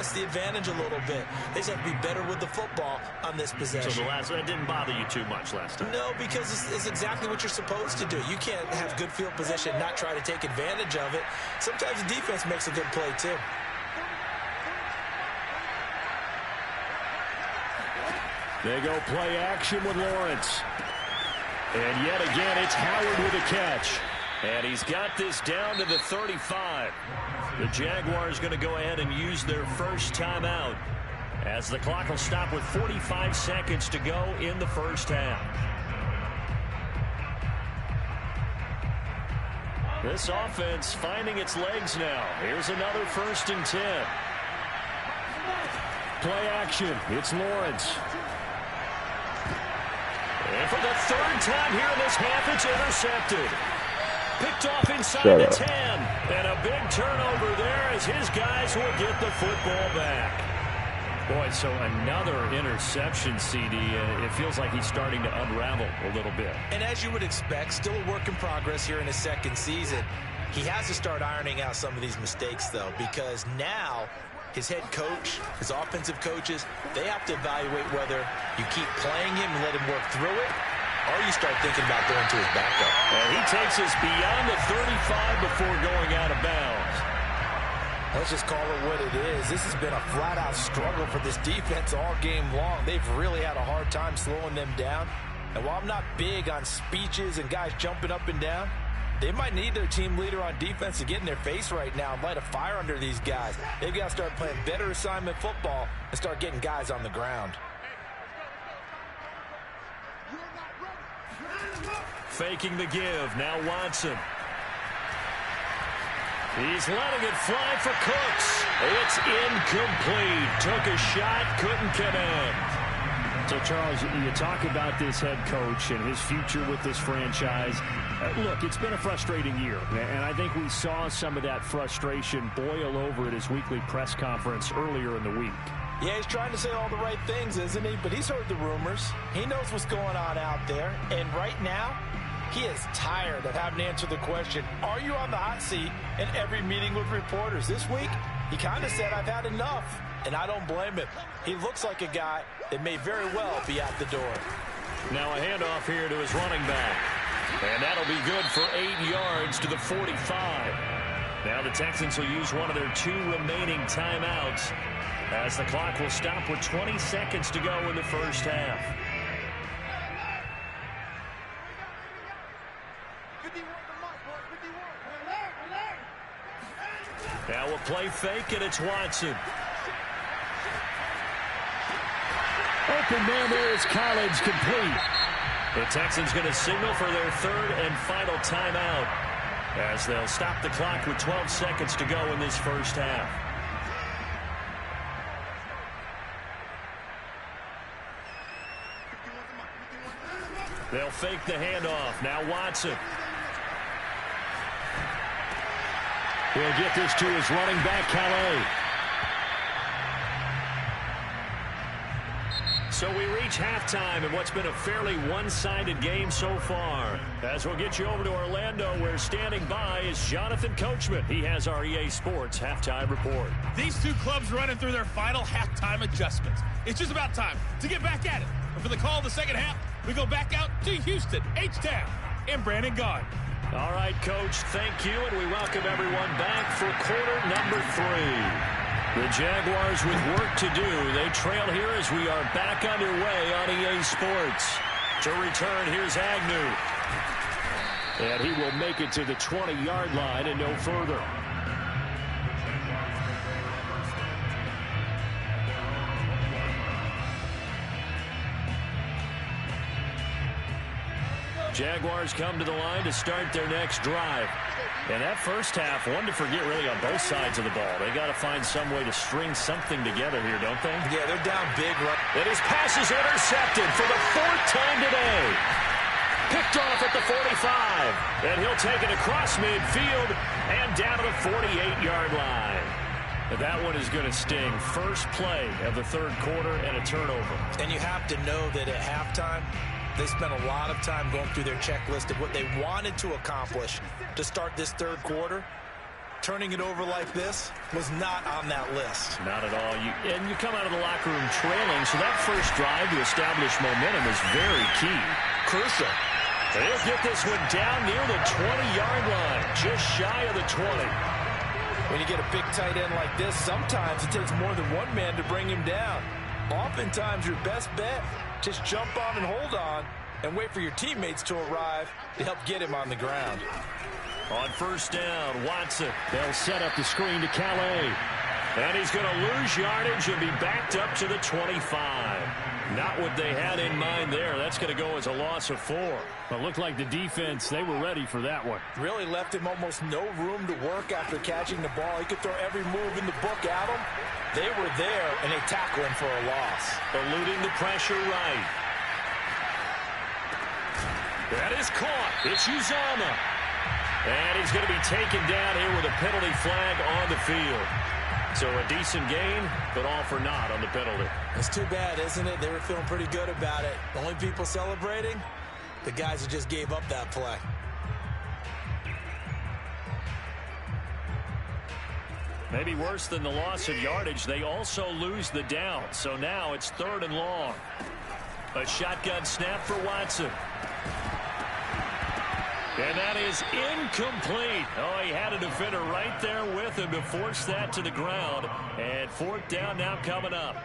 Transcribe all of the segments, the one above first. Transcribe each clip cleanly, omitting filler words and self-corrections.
press the advantage a little bit. They just have to be better with the football on this possession. So that didn't bother you too much last time? No, because it's exactly what you're supposed to do. You can't have good field position, not try to take advantage of it. Sometimes the defense makes a good play, too. They go play action with Lawrence. And yet again, it's Howard with a catch. And he's got this down to the 35. The Jaguars going to go ahead and use their first timeout as the clock will stop with 45 seconds to go in the first half. This offense finding its legs now. Here's another 1st and 10. Play action. It's Lawrence. And for the 3rd time here in this half, it's intercepted. Picked off inside the 10. And a big turnover there as his guys will get the football back. Boy, so another interception, CD. It feels like he's starting to unravel a little bit. And as you would expect, still a work in progress here in his 2nd season. He has to start ironing out some of these mistakes, though, because now his head coach, his offensive coaches, they have to evaluate whether you keep playing him and let him work through it, or you start thinking about going to his backup. And he takes us beyond the 35 before going out of bounds. Let's just call it what it is. This has been a flat-out struggle for this defense all game long. They've really had a hard time slowing them down. And while I'm not big on speeches and guys jumping up and down, they might need their team leader on defense to get in their face right now and light a fire under these guys. They've got to start playing better assignment football and start getting guys on the ground. Faking the give. Now Watson. He's letting it fly for Cooks. It's incomplete. Took a shot, couldn't connect. So, Charles, you talk about this head coach and his future with this franchise. Look, it's been a frustrating year, and I think we saw some of that frustration boil over at his weekly press conference earlier in the week. Yeah, he's trying to say all the right things, isn't he? But he's heard the rumors. He knows what's going on out there. And right now, he is tired of having to answer the question, are you on the hot seat in every meeting with reporters? This week, he kind of said, I've had enough. And I don't blame him. He looks like a guy that may very well be out the door. Now a handoff here to his running back. And that'll be good for 8 yards to the 45. Now the Texans will use one of their 2 remaining timeouts as the clock will stop with 20 seconds to go in the first half. Now we'll play fake, and it's Watson. Open man there is Collins, complete. The Texans going to signal for their 3rd and final timeout as they'll stop the clock with 12 seconds to go in this first half. They'll fake the handoff. Now Watson. He'll get this to his running back, Calais. So we reach halftime in what's been a fairly one-sided game so far. As we'll get you over to Orlando, where standing by is Jonathan Coachman. He has our EA Sports halftime report. These two clubs running through their final halftime adjustments. It's just about time to get back at it. And for the call of the second half, we go back out to Houston, H-Town, and Brandon Gaudin. All right, Coach, thank you, and we welcome everyone back for quarter number 3. The Jaguars with work to do. They trail here as we are back underway on EA Sports. To return, here's Agnew. And he will make it to the 20-yard line and no further. Jaguars come to the line to start their next drive. And that first half, one to forget really on both sides of the ball. They got to find some way to string something together here, don't they? Yeah, they're down big. And his pass is intercepted for the 4th time today. Picked off at the 45. And he'll take it across midfield and down to the 48-yard line. That one is going to sting. First play of the 3rd quarter and a turnover. And you have to know that at halftime, they spent a lot of time going through their checklist of what they wanted to accomplish to start this 3rd quarter. turning it over like this was not on that list. Not at all. You come out of the locker room trailing, so that first drive to establish momentum is very key. Crucial. They'll get this one down near the 20-yard line, just shy of the 20. When you get a big tight end like this, sometimes it takes more than one man to bring him down. Oftentimes, your best bet, just jump on and hold on and wait for your teammates to arrive to help get him on the ground. On first down, Watson. They'll set up the screen to Calais. And he's going to lose yardage and be backed up to the 25. Not what they had in mind there. That's going to go as a loss of 4. But it looked like the defense, they were ready for that one. Really left him almost no room to work after catching the ball. He could throw every move in the book at him. They were there, and they tackle him for a loss. Eluding the pressure right. That is caught. It's Uzomah. And he's going to be taken down here with a penalty flag on the field. So a decent gain, but all for naught on the penalty. It's too bad, isn't it? They were feeling pretty good about it. The only people celebrating, the guys who just gave up that play. Maybe worse than the loss of yardage, they also lose the down. So now it's 3rd and long. A shotgun snap for Watson. And that is incomplete. Oh, he had a defender right there with him to force that to the ground. And 4th down now coming up.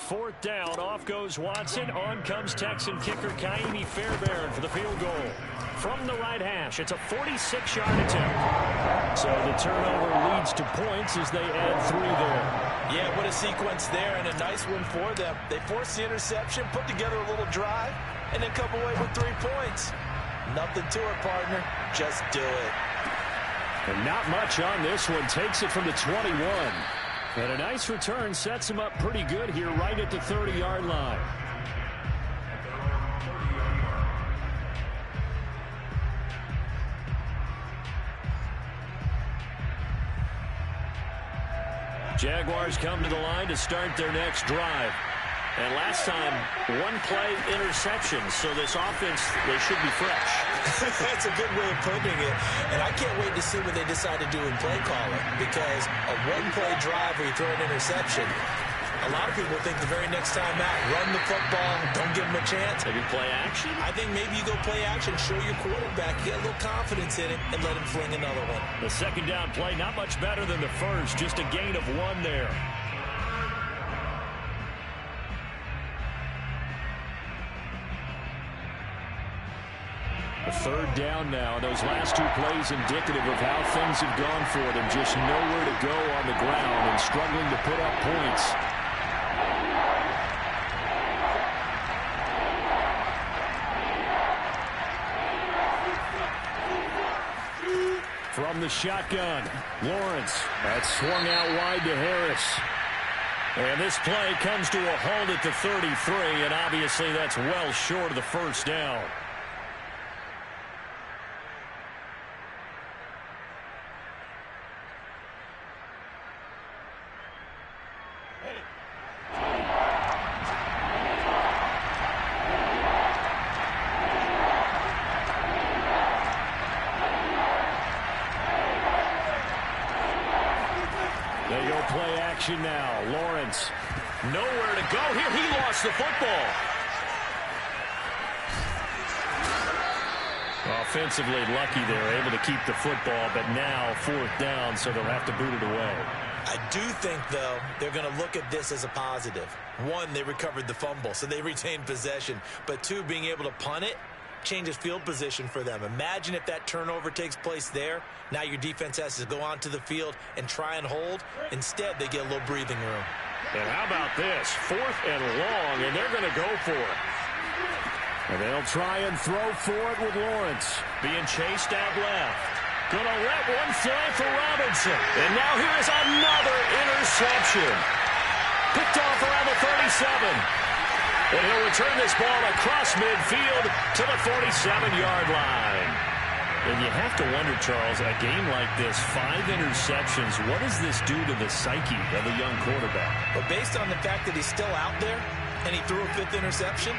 4th down, off goes Watson. On comes Texan kicker Kaimi Fairbairn for the field goal. From the right hash, it's a 46-yard attempt. So the turnover leads to points as they add 3 there. Yeah, what a sequence there, and a nice one for them. They forced the interception, put together a little drive, and then come away with 3 points. Nothing to it, partner. Just do it. And not much on this one. Takes it from the 21. And a nice return sets him up pretty good here right at the 30-yard line. Jaguars come to the line to start their next drive. And last time, 1-play interception. So this offense, they should be fresh. That's a good way of putting it. And I can't wait to see what they decide to do in play calling. Because a 1-play drive where you throw an interception, a lot of people think the very next time out, run the football, don't give them a chance. Maybe play action? I think maybe you go play action, show your quarterback, get a little confidence in it, and let him fling another one. The second down play, not much better than the first. Just a gain of 1 there. A 3rd down now. Those last 2 plays indicative of how things have gone for them. Just nowhere to go on the ground and struggling to put up points. From the shotgun, Lawrence. That's swung out wide to Harris. And this play comes to a halt at the 33, and obviously that's well short of the first down. Now, Lawrence. Nowhere to go here. He lost the football. Offensively lucky they're able to keep the football, but now 4th down, so they'll have to boot it away. I do think, though, they're going to look at this as a positive. 1, they recovered the fumble, so they retained possession. But 2, being able to punt it changes field position for them. Imagine if that turnover takes place there. Now your defense has to go onto the field and try and hold. Instead, they get a little breathing room. And how about this? 4th and long, and they're going to go for it. And they'll try and throw for it with Lawrence. Being chased out left. Going to let one fly for Robinson. And now here's another interception. Picked off around the 37. And he'll return this ball across midfield to the 47-yard line. And you have to wonder, Charles, a game like this, 5 interceptions, what does this do to the psyche of a young quarterback? But based on the fact that he's still out there and he threw a 5th interception,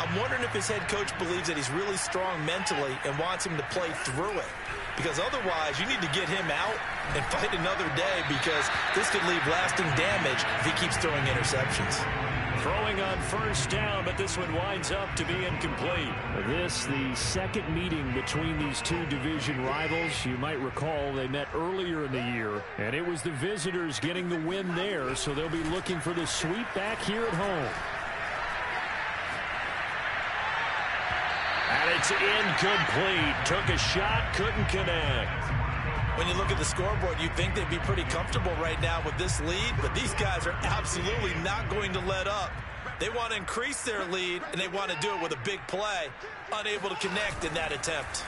I'm wondering if his head coach believes that he's really strong mentally and wants him to play through it. Because otherwise, you need to get him out and fight another day, because this could leave lasting damage if he keeps throwing interceptions. Throwing on first down, but this one winds up to be incomplete. This, the second meeting between these two division rivals. You might recall they met earlier in the year, and it was the visitors getting the win there, so they'll be looking for the sweep back here at home. And it's incomplete. Took a shot, couldn't connect. When you look at the scoreboard, you'd think they'd be pretty comfortable right now with this lead, but these guys are absolutely not going to let up. They want to increase their lead, and they want to do it with a big play. Unable to connect in that attempt.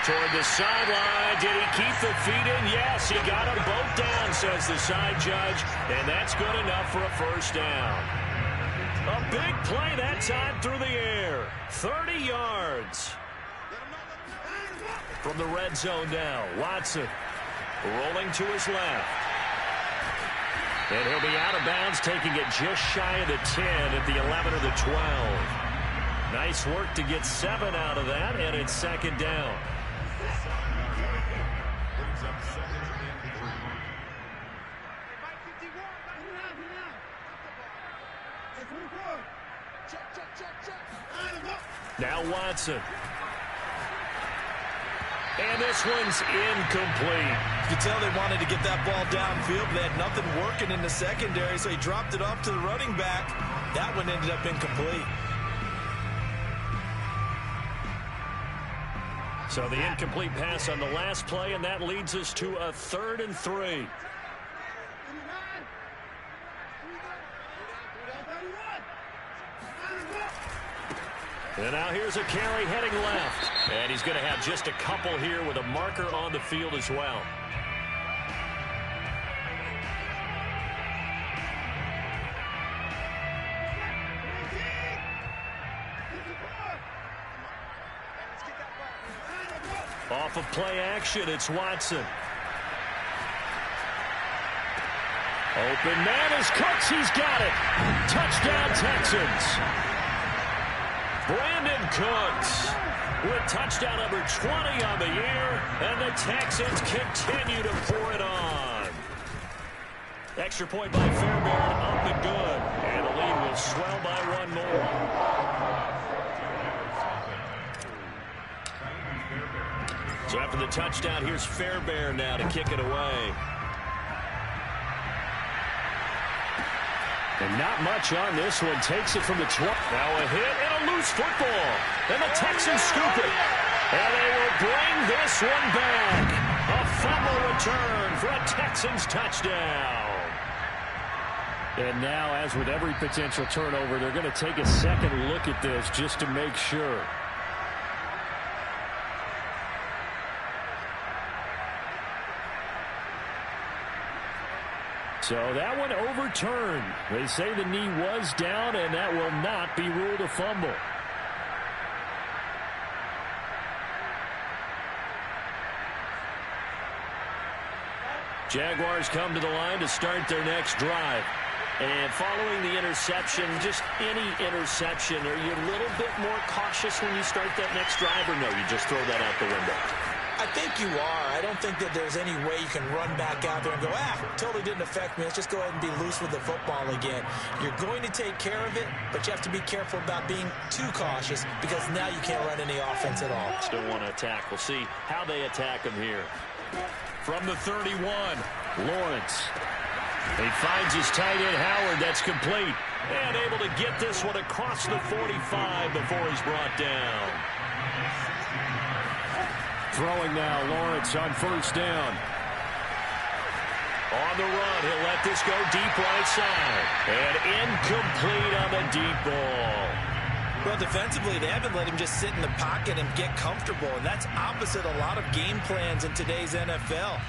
Toward the sideline. Did he keep the feet in? Yes, he got them both down, says the side judge, and that's good enough for a first down. A big play that time through the air. 30 yards. From the red zone now, Watson rolling to his left. And he'll be out of bounds, taking it just shy of the 10 at the 11 or the 12. Nice work to get 7 out of that, and it's second down. Now Watson. And this one's incomplete. You could tell they wanted to get that ball downfield, but they had nothing working in the secondary, so he dropped it off to the running back. That one ended up incomplete. So the incomplete pass on the last play, and that leads us to a 3rd and 3. And now here's a carry heading left. And he's going to have just a couple here with a marker on the field as well. Off of play action, it's Watson. Open man is Cooks. He's got it. Touchdown, Texans. Brandon Cooks with touchdown number 20 on the year, and the Texans continue to pour it on. Extra point by Fairbairn, up and good, and the lead will swell by one more. So after the touchdown, here's Fairbairn now to kick it away. And not much on this one. Takes it from the 20. Now a hit and a loose football. And the Texans scoop it. And they will bring this one back. A fumble return for a Texans touchdown. And now, as with every potential turnover, they're going to take a second look at this just to make sure. So that one overturned. They say the knee was down, and that will not be ruled a fumble. Jaguars come to the line to start their next drive. And following the interception, just any interception, are you a little bit more cautious when you start that next drive, or no, you just throw that out the window? I think you are. I don't think that there's any way you can run back out there and go, totally didn't affect me. Let's just go ahead and be loose with the football again. You're going to take care of it, but you have to be careful about being too cautious, because now you can't run any offense at all. Still want to attack. We'll see how they attack him here. From the 31, Lawrence. He finds his tight end, Howard. That's complete. And able to get this one across the 45 before he's brought down. Throwing now, Lawrence on first down. On the run, he'll let this go deep right side. And incomplete on the deep ball. Well, defensively, they haven't let him just sit in the pocket and get comfortable, and that's opposite a lot of game plans in today's NFL.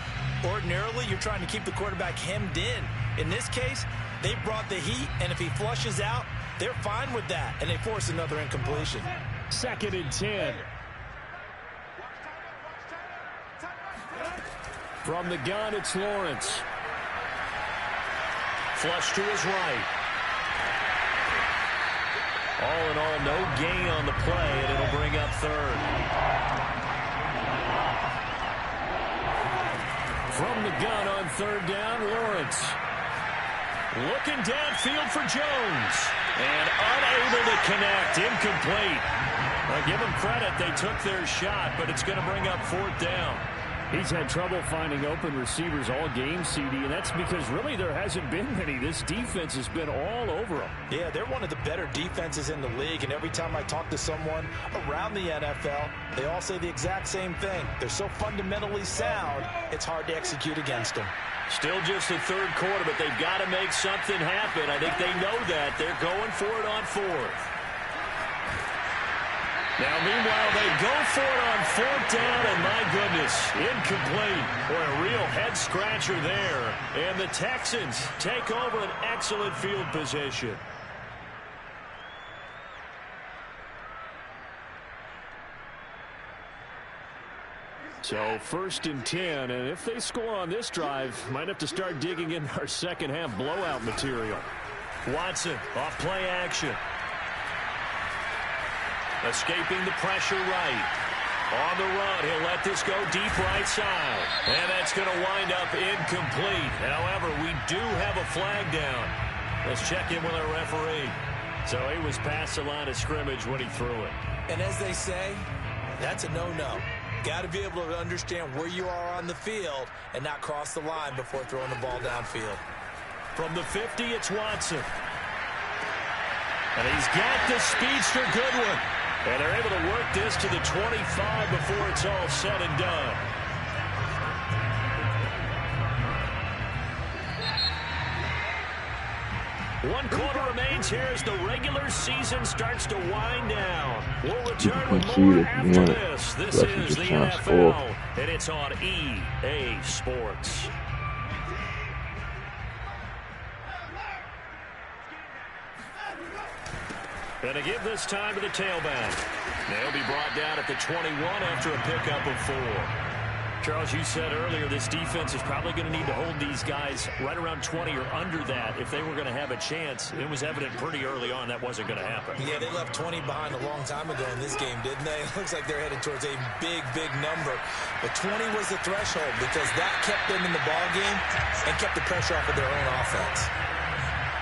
Ordinarily, you're trying to keep the quarterback hemmed in. In this case, they brought the heat, and if he flushes out, they're fine with that, and they force another incompletion. 2nd and 10. From the gun, it's Lawrence. flush to his right. All in all, no gain on the play, and it'll bring up third. From the gun on third down, Lawrence. Looking downfield for Jones. And unable to connect. Incomplete. Well, give them credit. They took their shot, but it's going to bring up fourth down. He's had trouble finding open receivers all game, CD, and that's because really there hasn't been many. This defense has been all over them. Yeah, they're one of the better defenses in the league, and every time I talk to someone around the NFL, they all say the exact same thing. They're so fundamentally sound, it's hard to execute against them. Still just the third quarter, but they've got to make something happen. I think they know that. They're going for it on fourth. Now, meanwhile, they go for it on fourth down, and my goodness, incomplete. Boy, a real head-scratcher there. And the Texans take over an excellent field position. So, 1st and 10, and if they score on this drive, might have to start digging in our second-half blowout material. Watson, off play action. Escaping the pressure right. On the run, he'll let this go deep right side. And that's going to wind up incomplete. However, we do have a flag down. Let's check in with our referee. So he was past the line of scrimmage when he threw it. And as they say, that's a no-no. Got to be able to understand where you are on the field and not cross the line before throwing the ball downfield. From the 50, it's Watson. And he's got the speedster Goodwin. And they're able to work this to the 25 before it's all said and done. One quarter remains here as the regular season starts to wind down. We'll return with more after this. This is the NFL, and it's on EA Sports. And to give this time to the tailback. They'll be brought down at the 21 after a pickup of 4. Charles, you said earlier this defense is probably going to need to hold these guys right around 20 or under that if they were going to have a chance. It was evident pretty early on that wasn't going to happen. Yeah, they left 20 behind a long time ago in this game, didn't they? It looks like they're headed towards a big, big number. But 20 was the threshold because that kept them in the ball game and kept the pressure off of their own offense.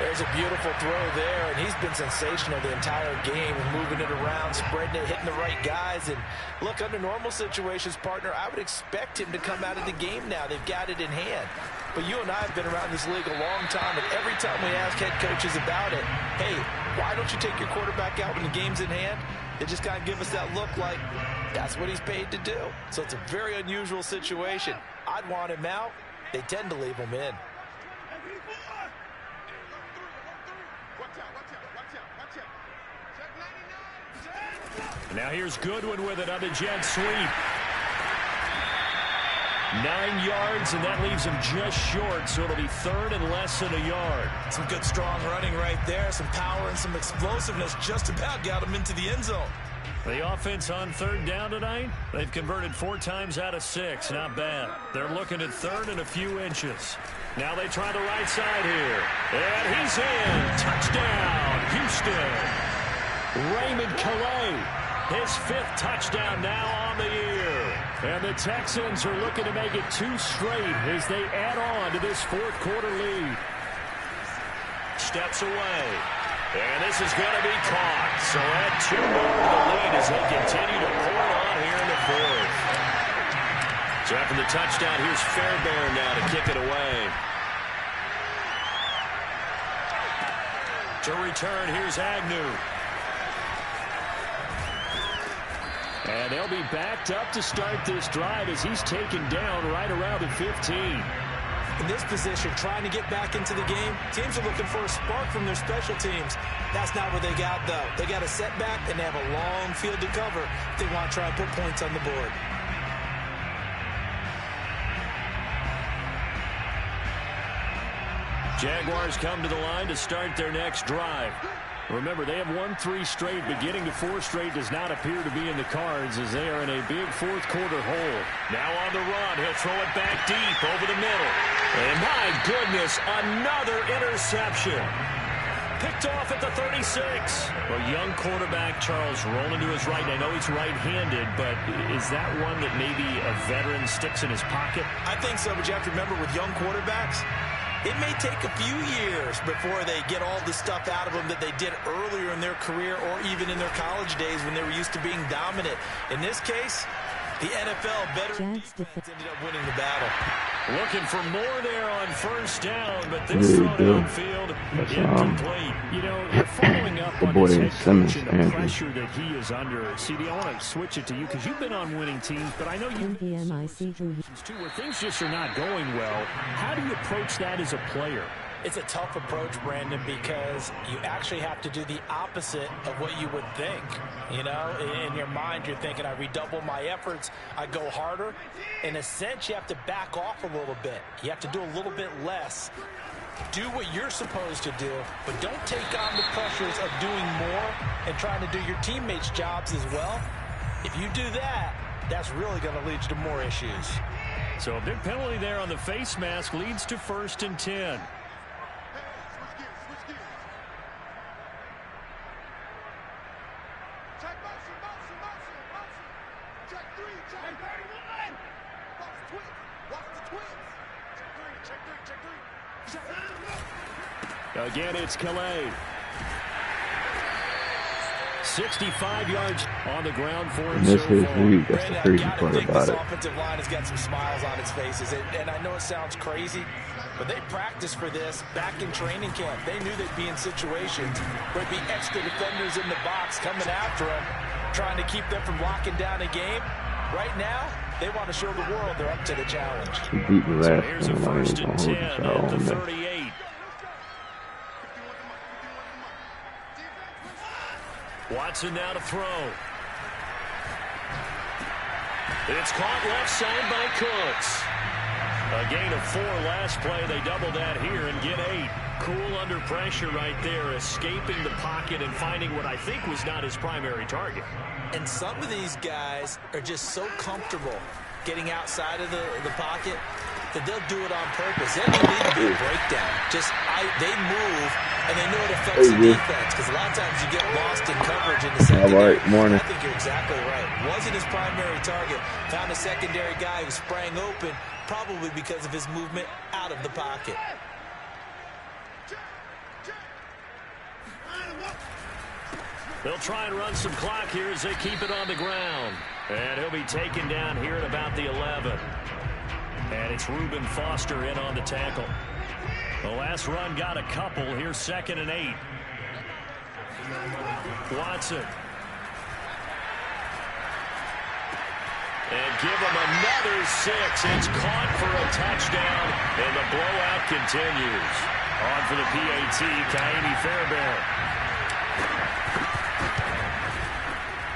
There's a beautiful throw there, and he's been sensational the entire game, moving it around, spreading it, hitting the right guys. And look, under normal situations, partner, I would expect him to come out of the game now. They've got it in hand. But you and I have been around this league a long time, and every time we ask head coaches about it, hey, why don't you take your quarterback out when the game's in hand? They just kind of give us that look like that's what he's paid to do. So it's a very unusual situation. I'd want him out. They tend to leave him in. Now here's Goodwin with it on the jet sweep. 9 yards, and that leaves him just short, so it'll be third and less than a yard. Some good, strong running right there. Some power and some explosiveness just about got him into the end zone. The offense on third down tonight, they've converted 4 times out of 6. Not bad. They're looking at third and a few inches. Now they try the right side here. And he's in. Touchdown, Houston. Raymond Calais, his 5th touchdown now on the year. And the Texans are looking to make it 2 straight as they add on to this 4th quarter lead. Steps away. And this is going to be caught. So add 2 more to the lead as they continue to pour it on here in the 4th. So after the touchdown, here's Fairbairn now to kick it away. To return, here's Agnew. And they'll be backed up to start this drive as he's taken down right around the 15. In this position, trying to get back into the game, teams are looking for a spark from their special teams. That's not what they got, though. They got a setback, and they have a long field to cover if they want to try and put points on the board. Jaguars come to the line to start their next drive. Remember, they have won 3 straight, but getting to 4 straight does not appear to be in the cards as they are in a big fourth-quarter hole. Now on the run, he'll throw it back deep over the middle. And my goodness, another interception. Picked off at the 36. Well, young quarterback Charles rolling to his right. I know he's right-handed, but is that one that maybe a veteran sticks in his pocket? I think so, but you have to remember with young quarterbacks, it may take a few years before they get all the stuff out of them that they did earlier in their career or even in their college days when they were used to being dominant. In this case, the NFL veteran defense ended up winning the battle. Looking for more there on first down, but this throw downfield incomplete. You know, you're following up on his head coach and the pressure that he is under. CD, I want to switch it to you because you've been on winning teams, but I know you've been on teams too where things just are not going well. How do you approach that as a player? It's a tough approach, Brandon, because you actually have to do the opposite of what you would think. You know, in your mind, you're thinking, I redouble my efforts, I go harder. In a sense, you have to back off a little bit. You have to do a little bit less. Do what you're supposed to do, but don't take on the pressures of doing more and trying to do your teammates' jobs as well. If you do that, that's really going to lead you to more issues. So a big penalty there on the face mask leads to 1st and 10. Again, it's Calais. 65 yards on the ground for him. This is weak. That's the crazy part about it. This offensive line has got some smiles on its faces. And I know it sounds crazy, but they practiced for this back in training camp. They knew they'd be in situations where there'd be extra defenders in the box coming after them, trying to keep them from locking down a game. Right now, they want to show the world they're up to the challenge. So here's a 1st and 10 at the 38. Watson now to throw. It's caught left side by Cooks. A gain of 4 last play. They double that here and get 8. Cool under pressure right there, escaping the pocket and finding what I think was not his primary target. And some of these guys are just so comfortable getting outside of the pocket that they'll do it on purpose. There don't need to be a breakdown. They move, and they know it affects the defense, because a lot of times you get lost in coverage in the secondary. I think you're exactly right. Wasn't his primary target. Found a secondary guy who sprang open, probably because of his movement out of the pocket. They'll try and run some clock here as they keep it on the ground. And he'll be taken down here at about the 11. And it's Reuben Foster in on the tackle. The last run got a couple. Here's 2nd and 8. Watson. And give him another 6. It's caught for a touchdown, and the blowout continues. On for the PAT, Kaimi Fairbairn.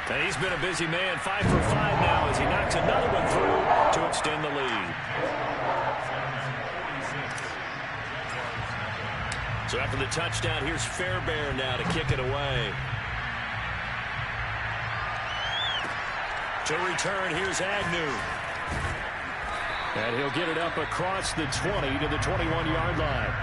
And he's been a busy man, 5 for 5 now as he knocks another one through to extend the lead. So after the touchdown, here's Fairbairn now to kick it away. To return, here's Agnew. And he'll get it up across the 20 to the 21-yard line.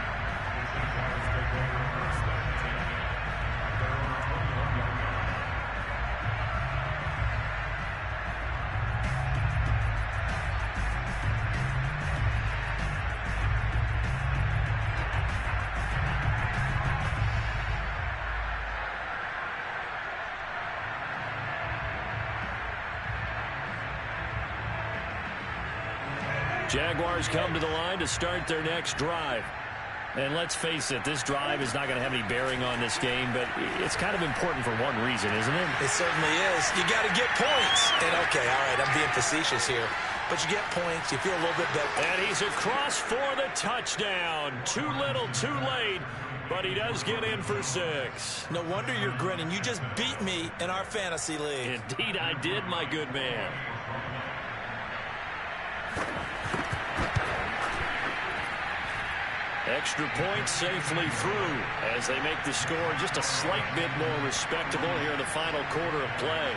Jaguars come to the line to start their next drive. And let's face it, this drive is not going to have any bearing on this game, but it's kind of important for one reason, isn't it? It certainly is. You got to get points. And, okay, all right, I'm being facetious here. But you get points, you feel a little bit better. And he's across for the touchdown. Too little, too late, but he does get in for 6. No wonder you're grinning. You just beat me in our fantasy league. Indeed I did, my good man. Extra point safely through as they make the score just a slight bit more respectable here in the final quarter of play.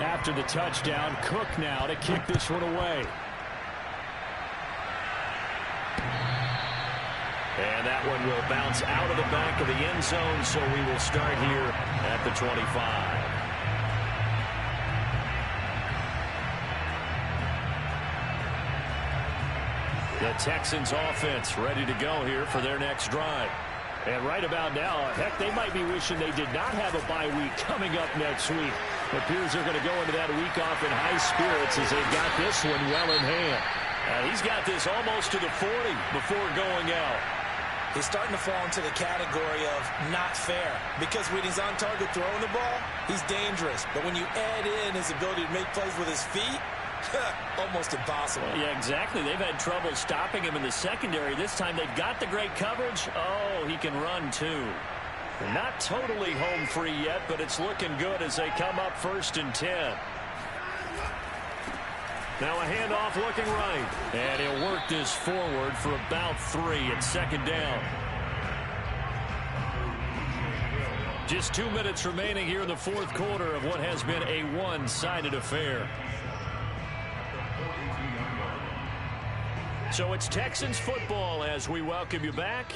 After the touchdown, Cook now to kick this one away. And that one will bounce out of the back of the end zone, so we will start here at the 25. The Texans offense ready to go here for their next drive. And right about now, heck, they might be wishing they did not have a bye week coming up next week. It appears they're going to go into that week off in high spirits as they've got this one well in hand. He's got this almost to the 40 before going out. He's starting to fall into the category of not fair, because when he's on target throwing the ball, he's dangerous. But when you add in his ability to make plays with his feet, almost impossible. Yeah, exactly. They've had trouble stopping him in the secondary. This time they've got the great coverage. Oh, he can run too. Not totally home free yet, but it's looking good as they come up 1st and 10. Now a handoff looking right. And he'll work this forward for about 3 at 2nd down. Just 2 minutes remaining here in the 4th quarter of what has been a one-sided affair. So it's Texans football as we welcome you back.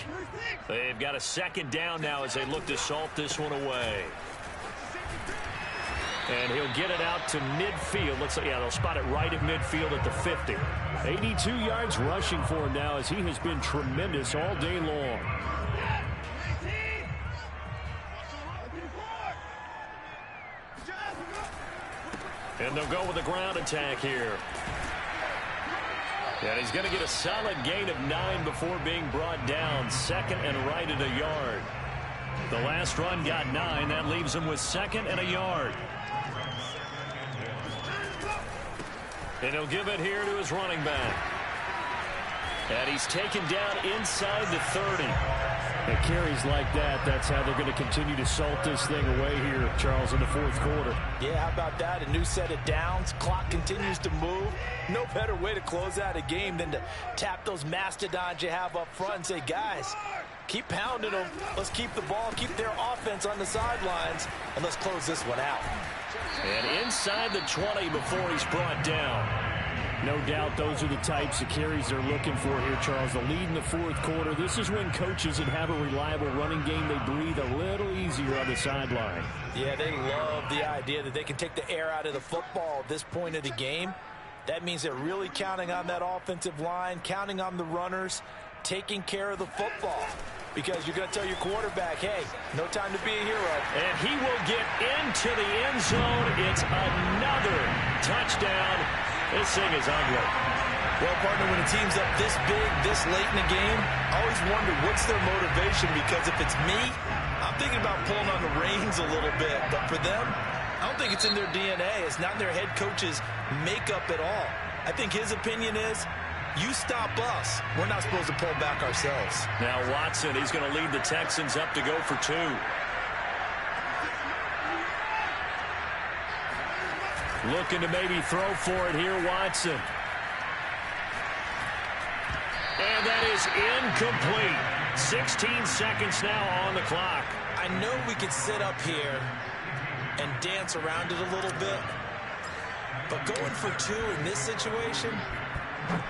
They've got a 2nd down now as they look to salt this one away. And he'll get it out to midfield. Looks like, yeah, they'll spot it right at midfield at the 50. 82 yards rushing for him now as he has been tremendous all day long. And they'll go with a ground attack here. And he's going to get a solid gain of 9 before being brought down. 2nd and right at a yard. The last run got 9. That leaves him with 2nd and a yard. And he'll give it here to his running back. And he's taken down inside the 30. And carries like that, that's how they're going to continue to salt this thing away here, Charles, in the 4th quarter. Yeah, how about that? A new set of downs. Clock continues to move. No better way to close out a game than to tap those mastodons you have up front and say, guys, keep pounding them. Let's keep the ball, keep their offense on the sidelines, and let's close this one out. And inside the 20 before he's brought down. No doubt those are the types of carries they're looking for here, Charles. The lead in the 4th quarter. This is when coaches that have a reliable running game, they breathe a little easier on the sideline. Yeah, they love the idea that they can take the air out of the football at this point of the game. That means they're really counting on that offensive line, counting on the runners, taking care of the football. Because you're going to tell your quarterback, hey, no time to be a hero. And he will get into the end zone. It's another touchdown. This thing is ugly. Well, partner, when a team's up this big, this late in the game, I always wonder what's their motivation, because if it's me, I'm thinking about pulling on the reins a little bit. But for them, I don't think it's in their DNA. It's not in their head coach's makeup at all. I think his opinion is, you stop us. We're not supposed to pull back ourselves. Now Watson, he's going to lead the Texans up to go for 2. Looking to maybe throw for it here, Watson. And that is incomplete. 16 seconds now on the clock. I know we could sit up here and dance around it a little bit, but going for 2 in this situation,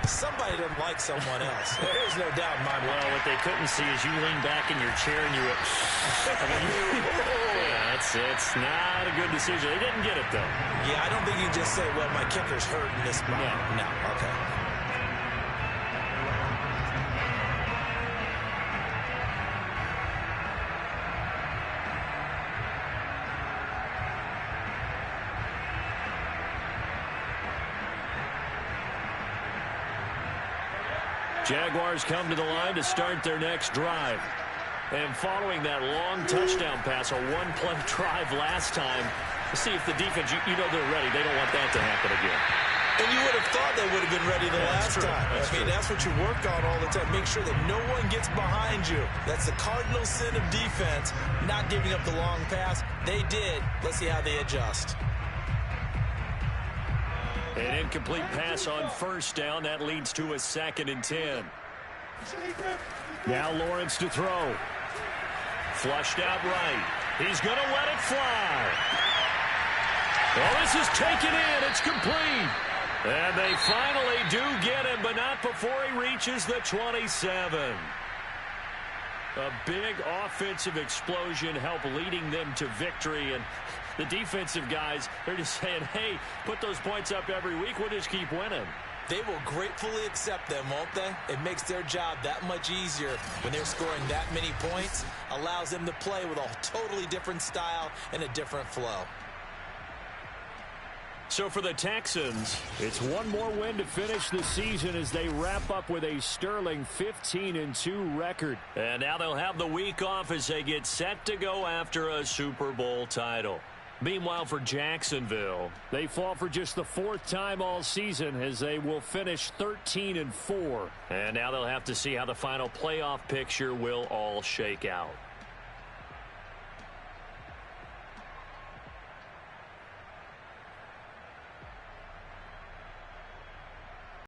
somebody doesn't like someone else. There's no doubt in my mind. Well, what they couldn't see is you lean back in your chair and you went, yeah, it's not a good decision. They didn't get it, though. Yeah, I don't think you can just say, well, my kicker's hurt in this spot. No, okay. Jaguars come to the line to start their next drive. And following that long touchdown pass, a one-play drive last time, let's see if the defense, you know they're ready. They don't want that to happen again. And you would have thought they would have been ready the last time. That's what you work on all the time. Make sure that no one gets behind you. That's the cardinal sin of defense, not giving up the long pass. They did. Let's see how they adjust. An incomplete pass on first down. That leads to a 2nd and 10. Now Lawrence to throw. Flushed out right. He's going to let it fly. Well, this is taken in. It's complete. And they finally do get him, but not before he reaches the 27. A big offensive explosion helped leading them to victory. And the defensive guys, they're just saying, hey, put those points up every week. We'll just keep winning. They will gratefully accept them, won't they? It makes their job that much easier when they're scoring that many points. Allows them to play with a totally different style and a different flow. So for the Texans, it's one more win to finish the season as they wrap up with a sterling 15-2 record. And now they'll have the week off as they get set to go after a Super Bowl title. Meanwhile, for Jacksonville, they fall for just the 4th time all season as they will finish 13-4. And now they'll have to see how the final playoff picture will all shake out.